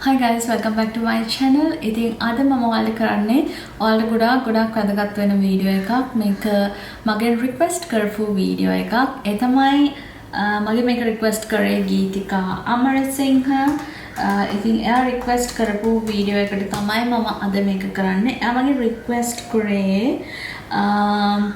Hi guys, welcome back to my channel. ඉතින් අද මම ඔයාලට කරන්නේ ඔයාලට ගොඩක් වැදගත් වෙන වීඩියෝ එකක්. මේක මගෙන් රික්වෙස්ට් කරපු වීඩියෝ එකක්. ඒ තමයි මගේ මේක රික්වෙස්ට් කරේ ගීතිකා අමරසිංහ. ඉතින් එයා රික්වෙස්ට් කරපු වීඩියෝ එකට තමයි මම අද මේක කරන්නේ. එයා මගේ රික්වෙස්ට් කරේ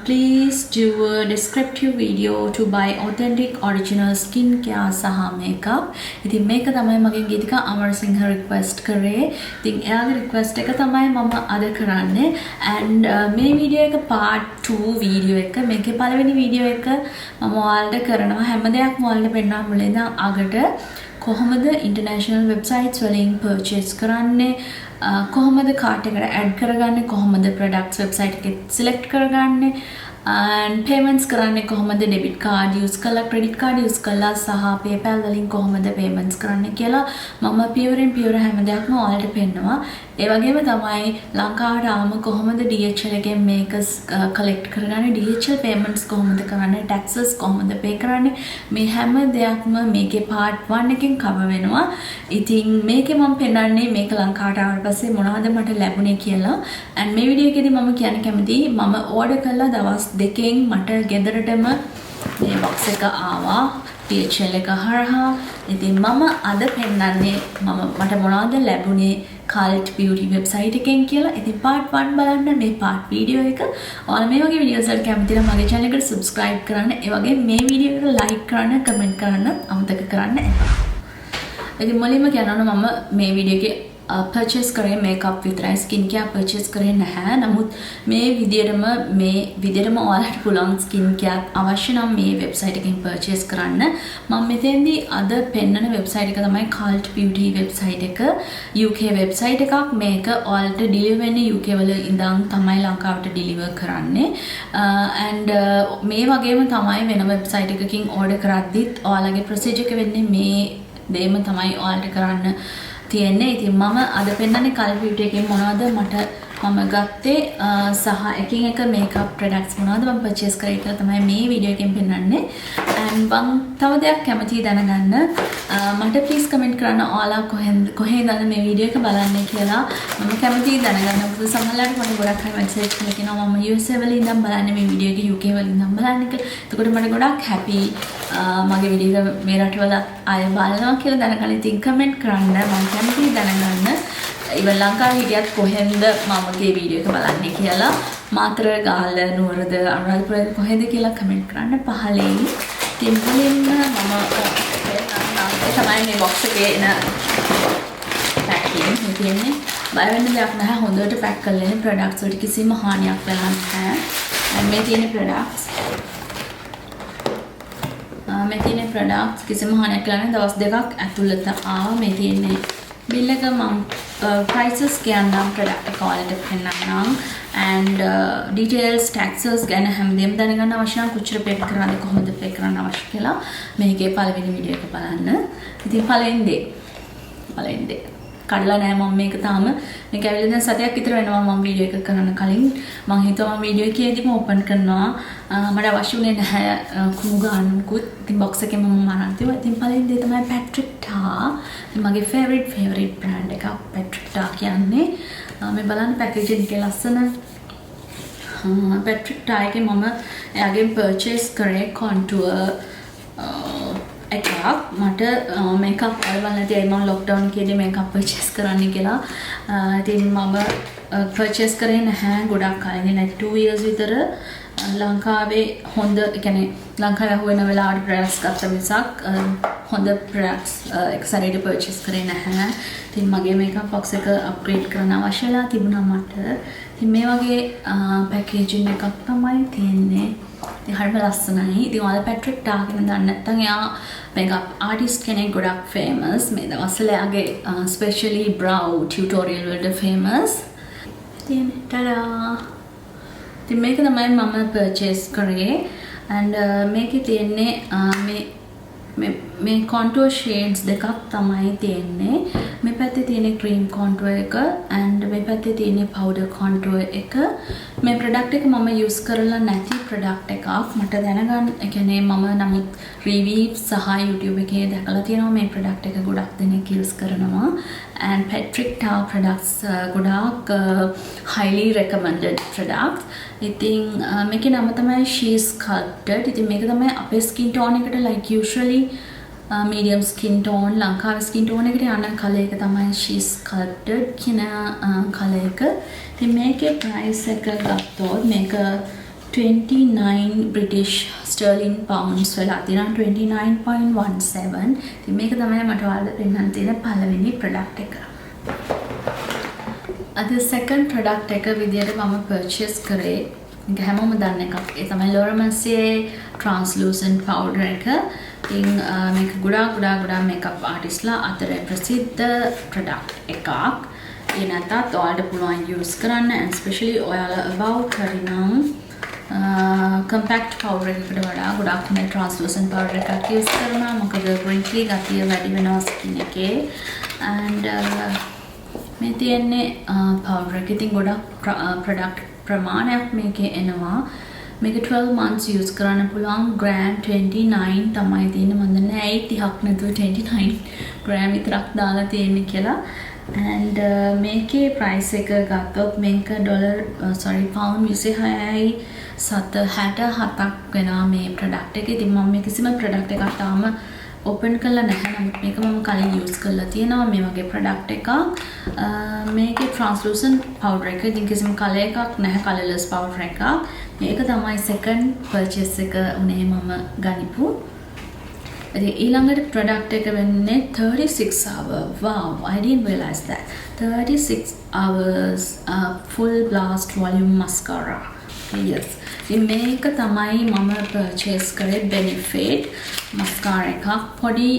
please do a descriptive video to buy authentic original skincare සහ makeup. ඉතින් මේක තමයි මගේ ගීතිකා අමරසිංහ රික්වෙස්ට් කරේ. ඉතින් එයාගේ රික්වෙස්ට් එක තමයි මම අද කරන්නේ. and මේ වීඩියෝ එක part 2 වීඩියෝ එක. මේකේ පළවෙනි වීඩියෝ එක මම ඔයාලට කරනවා හැම දෙයක්ම ඔයාලට පෙන්නන්න මුලින් ඉඳන් අගට කොහොමද international websites වලින් purchase කරන්නේ, කොහොමද cart එකට add කරගන්නේ, කොහොමද products website එකේ select කරගන්නේ, and payments කරන්නේ කොහොමද, debit card use කරලා credit card use කරලා සහ PayPal වලින් කොහොමද payments කරන්නේ කියලා මම pure හැම දෙයක්ම ඔයාලට පෙන්නනවා. ඒ වගේම තමයි ලංකාවට ආවම කොහොමද DHL එකෙන් මේක collect කරගන්නේ, DHL payments කොහොමද කරන්නේ, taxes කොහොමද pay කරන්නේ, මේ හැම දෙයක්ම මේකේ part 1 එකෙන් cover වෙනවා. ඉතින් මේකේ මම පෙන්නන්නේ මේක ලංකාවට ආවට පස්සේ මොනවද මට ලැබුණේ කියලා. and මේ වීඩියෝ එකේදී මම කියන්න කැමතියි මම order කළා දවස් දෙකෙන් මට ගෙදරටම මේ box එක ආවා DHL එක හරහා. ඉතින් මම අද පෙන්නන්නේ මට මොනවද ලැබුණේ Sculpt beauty website එකෙන් කියලා. ඉතින් part 1 බලන්න මේ part වීඩියෝ එක. ඔයාලා මේ වගේ වීඩියෝස් වලට කැමති නම් මගේ channel එකට subscribe කරන්න. ඒ වගේම මේ වීඩියෝ එකට like කරන්න, comment කරන්න අමතක කරන්න එපා. ඉතින් මුලින්ම කියනවා මම මේ වීඩියෝ එකේ purchase කරේ makeup විතරයි, skincare purchase කරේ නැහැ. නමුත් මේ විදියටම ඔයාලට පුළුවන් skincare අවශ්‍ය නම් මේ website එකෙන් purchase කරන්න. මම මෙතෙන්දී අද පෙන්නන website එක තමයි Sculpt beauty website එක. UK website එකක්. මේක ඔයාලට deliver වෙන්නේ UK වල ඉඳන් තමයි ලංකාවට deliver කරන්නේ. and මේ වගේම තමයි වෙන website එකකින් order කරද්දිත් ඔයාලගේ procedure එක වෙන්නේ මේ දෙයම තමයි ඔයාලට කරන්න තියෙන්නේ. ඉතින් මම අද පෙන්නන්නේ Sculpt beauty එකෙන් මොනවද මම ගත්තේ සහ එකින් එක මේකප් ප්‍රොඩක්ට්ස් මොනවද මම පර්චේස් කරේ කියලා තමයි මේ වීඩියෝ එකෙන් පෙන්නන්නේ. and මම තව දෙයක් කැමතියි දැනගන්න. මට ප්ලීස් කමෙන්ට් කරන්න ඔයාලා කොහෙන්ද මේ වීඩියෝ එක බලන්නේ කියලා. මම කැමතියි දැනගන්න. මොකද සමහරවිට මට ගොඩක් අය මැසේජ් කරලා කියනවා මම USA වල ඉඳන් බලන්නේ මේ වීඩියෝ එක UK වල ඉඳන් බලන්නේ කියලා. එතකොට මට ගොඩක් හැපි මගේ වීඩියෝ එක මේ රටවල අය බලනවා කියලා දැනගන්න. ඉතින් කමෙන්ට් කරන්න. මම කැමතියි දැනගන්න. ඉතින් ලංකාවේ හිටියත් කොහෙන්ද මමගේ වීඩියෝ එක බලන්නේ කියලා. මාතර ගාල්ල නුවරද අනුරාධපුරද කොහෙද කියලා කමෙන්ට් කරන්න පහලින්. ඉතින් මුලින්ම මම තමයි මේ box එකේ එන packing තියෙන්නේ. බය වෙන්න දෙයක් නැහැ. හොඳට pack කරලා ඉන්නේ. products වලට කිසිම හානියක් වෙලා නැහැ. මේ තියෙන products කිසිම හානියක් වෙලා නැහැ. දවස් දෙකක් ඇතුළත ආවා. මේ තියෙන්නේ bill එක මම prices කියන්නම් product එක ඔයාලට පෙන්නන්නම්. and details taxes ගැන හැමදේම දැනගන්න අවශ්‍ය නම් කොච්චර pay කරනවද කොහොමද pay කරන්න අවශ්‍ය කියලා මේකේ පළවෙනි වීඩියෝ එක බලන්න. ඉතින් පළවෙනි දේ කඩලා නැහැ මම මේක තාම මේක ඇවිල්ලා දැන් සතියක් විතර වෙනවා මම වීඩියෝ එක කරන්න කලින්. මම හිතුවා මම වීඩියෝ එකේදීම ඕපන් කරනවා. මට අවශ්‍ය වුණේ නැහැ කුණු ගන්නකුත්. ඉතින් box එකේ මම අරන් තියුවා. ඉතින් පළවෙනි දේ තමයි Patrick TA. මගේ favorite brand එකක් Patrick TA කියන්නේ. මේ බලන්න packaging එකේ ලස්සන Patrick TA එකේ මම එයාගෙන් purchase කරේ contour එකක්. මට මේකප් අරවල් නැති අය මම lockdown එකේදී මේකප් purchase කරන්න කියලා. ඉතින් මම purchase කරේ නැහැ ගොඩක් කලින්. like 2 years විතර ලංකාවේ හොඳ කියන්නේ ලංකාවේ හොයන වෙලාවට products ගත්ත මිසක් හොඳ products එක සැරේට purchase කරේ නැහැ. ඉතින් මගේ makeup box එක upgrade කරන්න අවශ්‍යලා තිබුණා මට. ඉතින් මේ වගේ packaging එකක් තමයි තියෙන්නේ. ඉතින් හරිම ලස්සනයි. ඉතින් ඔයාලා Patrick TA ගැන දන්නේ නැත්නම් එයා makeup artist කෙනෙක් ගොඩක් famous. මේ දවස්වල එයාගේ especially brow tutorial වලට famous. ඉතින් tada ඉතින් මේක තමයි මම purchase කරේ. and මේකේ තියෙන්නේ මේ contour shades දෙකක් තමයි තියෙන්නේ. මේ පැත්තේ තියෙන cream contour එක and මේ පැත්තේ තියෙන powder contour එක. මේ product එක මම use කරලා නැති product එකක්. මට දැනගන්න, ඒ කියන්නේ මම නමුත් reviews සහ YouTube එකේ දැකලා තියෙනවා මේ product එක ගොඩක් දෙනෙක් use කරනවා. and Patrick Tar products ගොඩාක් highly recommended products. ඉතින් මේකේ නම තමයි She Sculpted. ඉතින් මේක තමයි අපේ skin tone එකට like usually medium skin tone ලංකාවේ skin tone එකට යන color එක තමයි She Sculpted කියන color එක. ඉතින් මේකේ price එක ගත්තොත් මේක 29 British sterling pounds වෙලා තියෙනවා 29.17. ඉතින් මේක තමයි මට ඔයාලට පෙන්නන්න තියෙන පළවෙනි product එක. අද second product එක විදියට මම purchase කරේ මේක හැමෝම දන්න එකක්. ඒ තමයි Mercier translucent powder එක. ඉතින් මේක ගොඩාක් makeup artistලා අතර ප්‍රසිද්ධ product එකක්. ඒ නැත්නම් ඔයාලට පුළුවන් use කරන්න, and especially ඔයාලා about හරිනම් compact powder එකකට වඩා ගොඩක් හොඳ translucent powder එකක් use කරනවා. මොකද wrinkly ගතිය වැඩි වෙනවා skin එකේ. and මේ තියෙන්නේ powder එක. ඉතින් ගොඩක් product ප්‍රමාණයක් මේකේ එනවා. මේක 12 months use කරන්න පුළුවන්. gram 29 තමයි තියෙන්නේ. මම දන්නේ 80ක් නැතුව 29 gram විතරක් දාලා තියෙන්නේ කියලා. and මේකේ price එක ගත්තොත් මේක pound 26යි 67ක් වෙනවා මේ product එක. ඉතින් මම මේ කිසිම product එකක් තාම open කරලා නැහැ. නමුත් මේක මම කලින් use කරලා තියෙනවා මේ වගේ product එකක්. මේකේ translucent powder එක. ඉතින් කිසිම color එකක් නැහැ, colorless powder එකක්. මේක තමයි second purchase එක උනේ මම ගනිපු. ඉතින් ඊළඟට product එක වෙන්නේ 36 hour. Wow, I didn't realize that. 36 hours full blast volume mascara. Yes. ඉතින් මේක තමයි මම purchase කරේ benefit mascara එකක්. පොඩි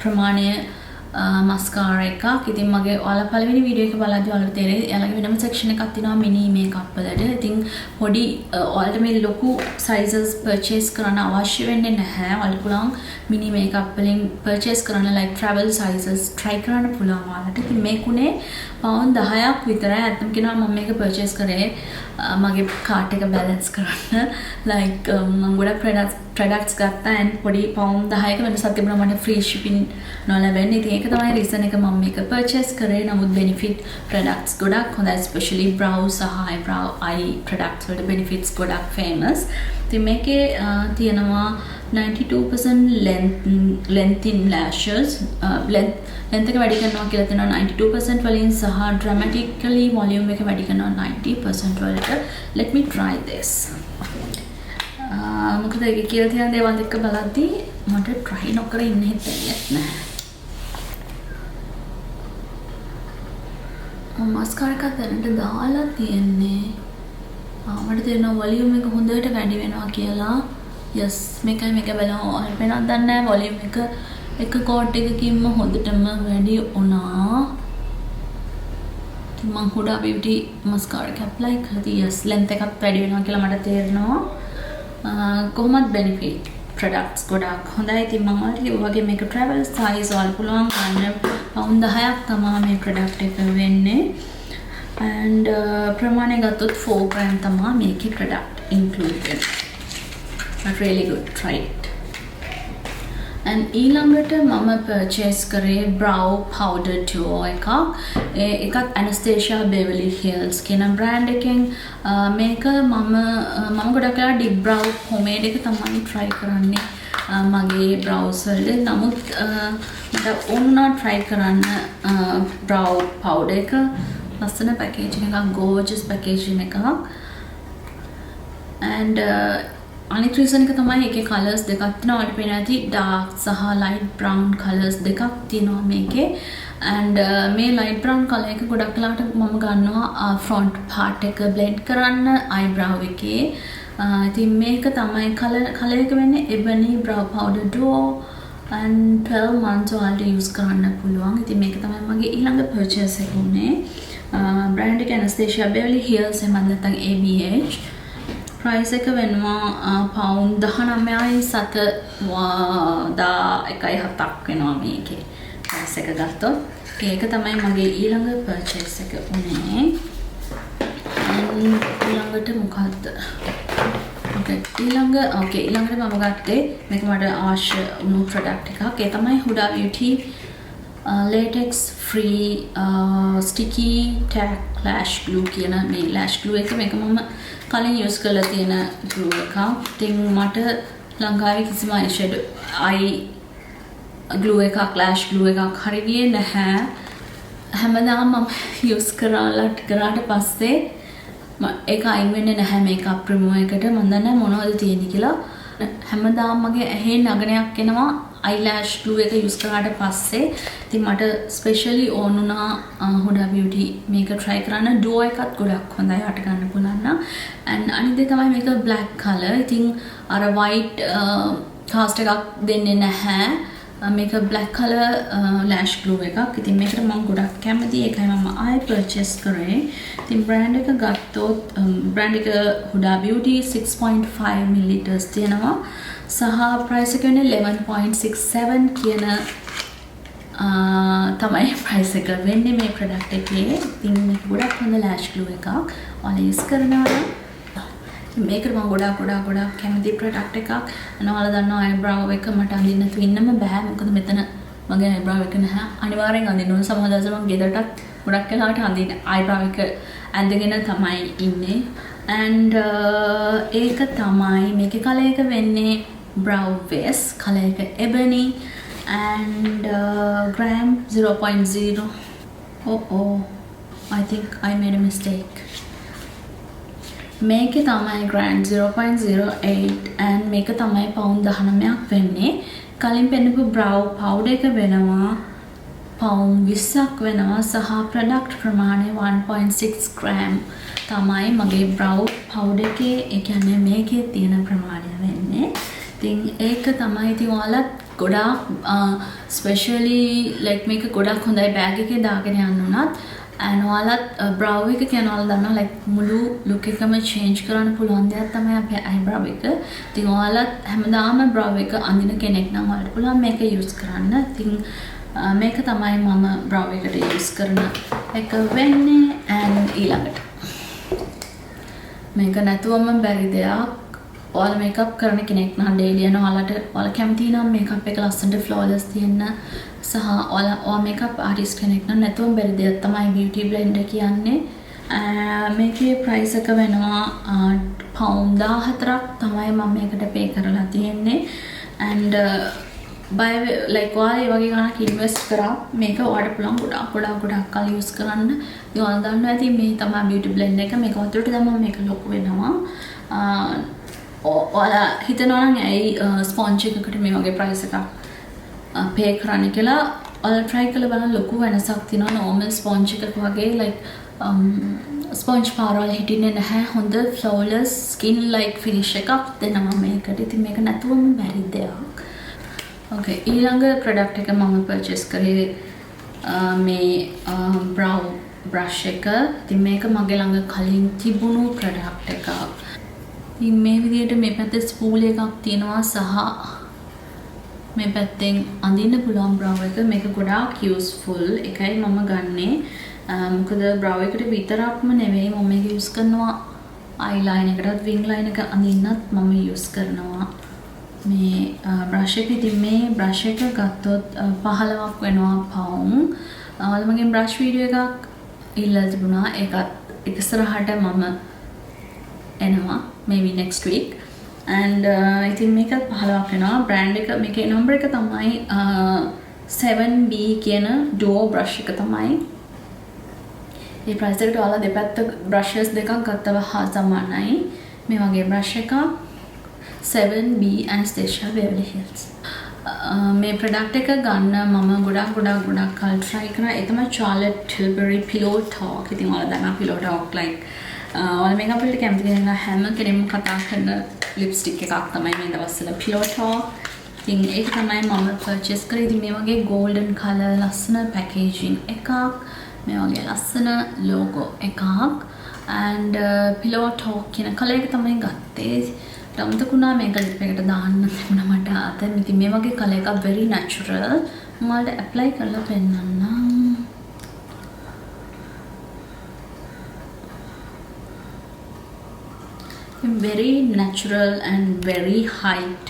ප්‍රමාණය mascara එකක්. ඉතින් මගේ ඔයාලා පළවෙනි වීඩියෝ එක බලද්දී ඔයාලට තේරෙයි එයාලගේ වෙනම section එකක් තියෙනවා mini makeup වලට. ඉතින් පොඩි ඔයාලට මේ ලොකු sizes purchase කරන්න අවශ්‍ය වෙන්නේ නැහැ. ඔයාලට පුළුවන් mini makeup වලින් purchase කරන්න like travel sizes try කරන්න පුළුවන් ඔයාලට. ඉතින් මේකුනේ pound 10ක් විතරයි. අත්තම් කියනවා මම මේක purchase කරේ මගේ cart එක balance කරන්න. like මම ගොඩක් products ගත්තා and පොඩි pound 10ක වෙනසක් තිබුණා මට free shipping නොලැබෙන්නේ. ඉතින් ඒක තමයි reason එක මම මේක purchase කරේ. නමුත් benefit products ගොඩක් හොඳයි, especially brow සහ eyebrow eye products වලට benefits ගොඩක් famous. ඉතින් මේකේ තියෙනවා 92% length in lashes length එක වැඩි කරනවා කියලා තියෙනවා 92% වලින් සහ dramatically volume එක වැඩි කරනවා 90% වලට. let me try this. මොකද ඒක කියලා තියෙන දේවල් එක්ක බලද්දී මට try නොකර ඉන්න හිතෙන්නේ නැහැ. mascara එකක් දැනට දාලා තියෙන්නේ. මට තේරෙනවා volume එක හොඳට වැඩි වෙනවා කියලා. yes මේක බලනවා ඔයාලට වෙනත් දන්නේ නැහැ. volume එක coat එකකින්ම හොඳටම වැඩි වුණා. ඉතින් මම Huda Beauty mascara එක apply කරලා yes length එකක් වැඩි වෙනවා කියලා මට තේරෙනවා. කොහොමද benefit products ගොඩක් හොඳයි. ඉතින් මම ඔයාලට කිව්වා වගේ මේක travel size වල පුළුවන් ගන්න pound 10ක් තමයි මේ product එක වෙන්නේ. and ප්‍රමාණය ගත්තොත් 4 gram තමයි මේකේ product included. but really good, try it. and ඊළඟට මම purchase කරේ brow powder duo එකක්. ඒකත් Anastasia Beverly Hills කියන brand එකෙන්. මේක මම ගොඩක් වෙලා deep brow pomade එක තමයි try කරන්නේ මගේ brows වලට. නමුත් මට ඕනුණා try කරන්න brow powder එක. ලස්සන packaging එකක්, gorgeous packaging එකක්. and අනිත් reason එක තමයි ඒකේ colors දෙකක් තියෙනවා. ඔයාලට පේන ඇති dark සහ light brown colors දෙකක් තියෙනවා මේකේ. and මේ light brown color එක ගොඩක් වෙලාවට මම ගන්නවා front part එක blend කරන්න eyebrow එකේ. ඉතින් මේක තමයි color එක වෙන්නේ Ebony brow powder duo and 12 months ඔයාලට use කරන්න පුළුවන්. ඉතින් මේක තමයි මගේ ඊළඟ purchase එක උනේ. brand එක Anastasia Beverly Hills එහෙම නැත්නම් ABH. price එක වෙනවා pound 19යි 7.17ක් වෙනවා මේකේ price එක ගත්තොත්. ඒක තමයි මගේ ඊළඟ purchase එක උනේ. ඊළඟට මොකද්ද? ඊළඟට මම ගත්තේ මේක මට අවශ්‍ය වුණු product එකක්. ඒ තමයි Huda Beauty latex free sticky tack lash glue කියන මේ lash glue එක. මේක මම කලින් use කරලා තියෙන glue එකක්. ඉතින් මට ලංකාවේ කිසිම eye glue එකක් lash glue එකක් හරි ගියේ නැහැ. හැමදාම මම use කරාට පස්සේ ඒක අයින් වෙන්නේ නැහැ makeup remover එකට. මම දන්නේ මොනවද තියෙන්නේ කියලා. හැමදාම මගේ ඇහි නගනයක් එනවා eyelash glue එක use කරාට පස්සේ. ඉතින් මට specially ඕන වුණා Huda Beauty මේක try කරන්න. duo එකත් ගොඩක් හොඳයි යට ගන්න පුළුවන් නම්. and අනිත් දේ තමයි මේක black color. ඉතින් අර white cast එකක් දෙන්නේ නැහැ. මේක black color lash glue එකක්. ඉතින් මේකට මම ගොඩක් කැමතියි. ඒකයි මම ආයෙ purchase කරේ. ඉතින් brand එක ගත්තොත් brand එක Huda Beauty 6.5 ml තියෙනවා. සහ price එක වෙන්නේ 11.67 කියන තමයි price එක වෙන්නේ මේ product එකේ. ඉතින් මේක ගොඩක් හොඳ lash glue එකක්. ඔයාලා use කරනවා නම් මේකට මම ගොඩක් කැමති product එකක්. ඔයාලා දන්නවා eyebrow එක මට අඳින්න තු ඉන්නම බෑ. මොකද මෙතන මගේ eyebrow එක නැහැ. අනිවාර්යෙන් අඳින්න ඕන. සමහර දවස් මම ගෙදරටත් ගොඩක් වෙලාවට අඳින්න eyebrow එක ඇඳගෙන තමයි ඉන්නේ. and ඒක තමයි මේකේ color එක වෙන්නේ brow base. color එක Ebony and gram 0.0. oh I think I made a mistake. මේකේ තමයි grand 0.08 and මේක තමයි pound 19ක් වෙන්නේ. කලින් පෙන්නපු brow powder එක වෙනවා pound 20ක් වෙනවා. සහ product ප්‍රමාණය 1.6 gram තමයි මගේ brow powder එකේ, ඒ කියන්නේ මේකේ තියෙන ප්‍රමාණය වෙන්නේ. ඉතින් ඒක තමයි. ඉතින් ඔයාලත් ගොඩාක් specially like මේක ගොඩක් හොඳයි bag එකේ දාගෙන යන්න උනත්. and ඔයාලත් brow එක කියන ඔයාලා දන්නවා like මුළු look එකම change කරන්න පුළුවන් දෙයක් තමයි අපේ eyebrow එක. ඉතින් ඔයාලත් හැමදාම brow එක අඳින කෙනෙක් නම් ඔයාලට පුළුවන් මේක use කරන්න. ඉතින් මේක තමයි මම brow එකට use කරන එක වෙන්නේ. and ඊළඟට මේක නැතුවම බැරි දෙයක්. ඔයාලා makeup කරන කෙනෙක් නම් daily යන ඔයාලා කැමති නම් makeup එක ලස්සනට flawless තියෙන්න සහ ඔයා makeup artist කෙනෙක් නම් නැතුවම බැරි දෙයක් තමයි Beautyblender කියන්නේ. මේකේ price එක වෙනවා pound 14ක් තමයි මම මේකට pay කරලා තියෙන්නේ. and by like ඔයා වගේ ගානක් invest කරා මේක ඔයාලට පුළුවන් ගොඩක් කල් use කරන්න. ඉතින් ඔයාලා දන්නවා ඇති මේ තමයි Beautyblender එක. මේක වතුරට දැම්මම මේක ලොකු වෙනවා. ඔයාලා හිතනවා නම් ඇයි ස්පොන්ජ් එකකට මේ වගේ price එකක් pay කරන්න කියලා. ඔයාලා try කරලා බලන්න ලොකු වෙනසක් තියෙනවා normal sponge එකක වගේ. like sponge පාරවල් හිටින්නේ නැහැ. හොඳ flawless skin like finish එකක් දෙනවා මේකට. ඉතින් මේක නැතුවම බැරි දෙයක්. okay ඊළඟ product එක මම purchase කරේ මේ brow brush එක. ඉතින් මේක මගේ ළඟ කලින් තිබුණු product එකක්. ඉතින් මේ විදිහට මේ පැත්තේ spool එකක් තියෙනවා සහ මේ පැත්තෙන් අඳින්න පුළුවන් brow එක. මේක ගොඩාක් useful. එකයි මම ගන්නේ. මොකද brow එකට විතරක්ම නෙවෙයි මම මේක use කරනවා eyeliner එකටත් wing liner එක අඳින්නත් මම use කරනවා මේ brush එක. ඉතින් මේ brush එක ගත්තොත් 15ක් වෙනවා pound. ඔයාලා මගේ brush video එකක් ඉල්ලලා තිබුණා. ඒකත් ඉස්සරහට මම එනවා maybe next week. and ඉතින් මේකත් 15ක් වෙනවා. brand එක මේකේ number එක තමයි 7B කියන duo brush එක තමයි. මේ price එකට ඔයාලා දෙපැත්ත brushes දෙකක් ගත්තම හා සමානයි. මේ වගේ brush එකක් 7B Anastasia Beverly Hills. මේ product එක ගන්න මම ගොඩක් කල් try කරා. ඒ තමයි Charlotte Tilbury Pillow Talk. ඉතින් ඔයාලා දන්නා Pillow Talk like ඔයාලා makeup වලට කැමති කෙනෙක් හැම කෙනෙක්ම කතා කරන lipstick එකක් තමයි මේ දවස්වල Pillow Talk. ඉතින් ඒක තමයි මම purchase කරේ. ඉතින් මේ වගේ golden color ලස්සන packaging එකක්. මේ වගේ ලස්සන logo එකක්. and Pillow Talk කියන color එක තමයි ගත්තේ. අමතකුණා මේක lip එකට දාන්න තිබුණා මට අත. ඉතින් මේ වගේ color එකක් very natural. මම apply කරලා පෙන්නන්නම්. very natural and very height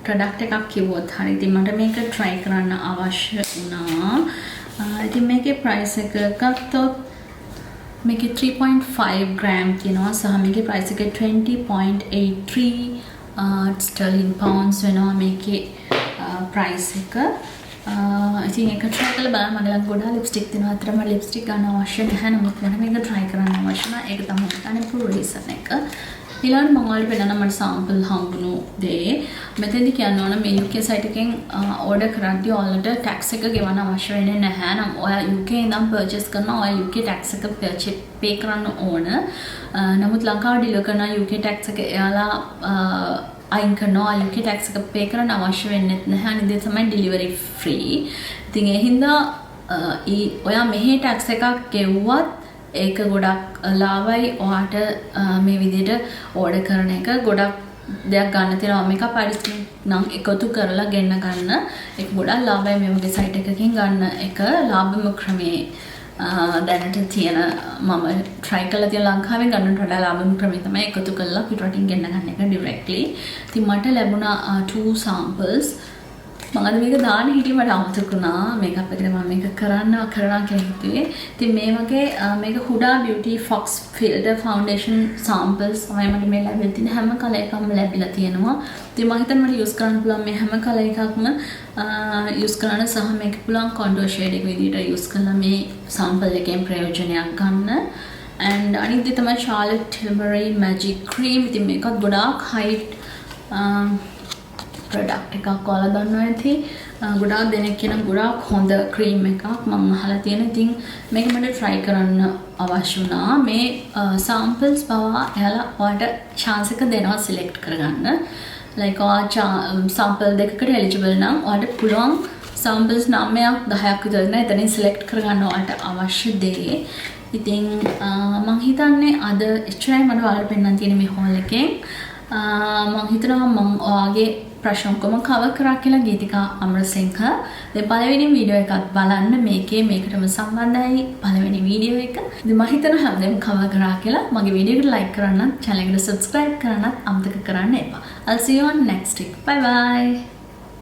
product එකක් කිව්වොත් හරි. ඉතින් මට මේක try කරන්න අවශ්‍ය වුණා. ඉතින් මේකේ price එක ගත්තොත් මේකේ 3.5 gram තියෙනවා සහ මේකේ price එක 20.83 sterling pounds වෙනවා මේකේ price එක. ඉතින් ඒක try කරලා බලන්න. මගේ ළඟ ගොඩාක් lipstick තියෙනවා. අතට මට lipstick ගන්න අවශ්‍ය නැහැ. නමුත් මට මේක try කරන්න අවශ්‍ය නැහැ. ඒක තමයි අනිත් reason එක. ඊළඟට මම ඔයාලට පෙන්නන්න මට sample හම්බුණු දේ. මෙතෙන්දි කියන්න ඕන මේ UK site එකෙන් order කරද්දී ඔයාලට tax එක ගෙවන්න අවශ්‍ය වෙන්නේ නැහැ. නම් ඔයා UK ඉඳන් purchase කරනවා ඔයා UK tax එක pay කරන්න ඕන. නමුත් ලංකාව deliver කරන UK tax එක එයාලා අයින් කරනවා. UK tax එක pay කරන්න අවශ්‍ය වෙන්නේ නැහැ. අනිත් දේ තමයි delivery free. ඉතින් ඒ හින්දා ඔයා මෙහි tax එකක් ගෙවුවත් ඒක ගොඩක් ලාභයි. ඔයාට මේ විදිහට ඕඩර් කරන එක ගොඩක් දෙයක් ගන්න තියෙනවා. මේක පරිස්සමෙන් නම් එකතු කරලා ගෙන්න ගන්න. ඒක ගොඩක් ලාභයි මේ වගේ සයිට් එකකින් ගන්න එක ලාභම ක්‍රමේ දැනට තියෙන මම try කරලා තියෙන ලංකාවෙන් ගන්නට වඩා ලාභම ක්‍රමේ තමයි එකතු කරලා පිටරටින් ගෙන්න ගන්න එක directly. ඉතින් මට ලැබුණා 2 samples. මම අද මේක දාන්න හිටියේ මට අමතක වුණා. මේකප් එකට මම මේක කරනවා කියලා හිතුවේ. ඉතින් මේ වගේ මේක Huda Beauty Fox Filter Foundation samples තමයි මට මේ ලැබිලා තියෙන හැම කලර් එකක්ම ලැබිලා තියෙනවා. ඉතින් මම හිතන්නේ මට use කරන්න පුළුවන් මේ හැම කලර් එකක්ම use කරන්න සහ මේක පුළුවන් contour shade එක විදිහට use කරලා මේ sample එකෙන් ප්‍රයෝජනයක් ගන්න. and අනිත් දේ තමයි Charlotte Tilbury Magic Cream. ඉතින් මේකත් ගොඩාක් height product එකක් ඔයාලා දන්නවා ඇති. ගොඩාක් දෙනෙක් කියන ගොඩාක් හොඳ cream එකක් මම අහලා තියෙන. ඉතින් මේක මට try කරන්න අවශ්‍ය වුණා. මේ samples පවා එයාලා ඔයාලට chance එක දෙනවා select කරගන්න. like ඔයා sample දෙකකට eligible නම් ඔයාලට පුළුවන් samples 9ක් 10ක් විතර නේ එතනින් select කරගන්න ඔයාලට අවශ්‍ය දේ. ඉතින් මම හිතන්නේ අද එච්චරයි මට ඔයාලට පෙන්නන්න තියෙන මේ haul එකෙන්. මම හිතනවා මම ඔයාගේ ප්‍රශ්න ඔක්කොම කවර් කරා කියලා ගීතිකා අමරසිංහ. දැන් පළවෙනි වීඩියෝ එකත් බලන්න මේකටම සම්බන්ධයි පළවෙනි වීඩියෝ එක. ඉතින් මම හිතනවා හැමදේම කවර් කරා කියලා. මගේ වීඩියෝ එකට like කරන්නත්, channel එකට subscribe කරන්නත් අමතක කරන්න එපා. I'll see you on next week. Bye bye.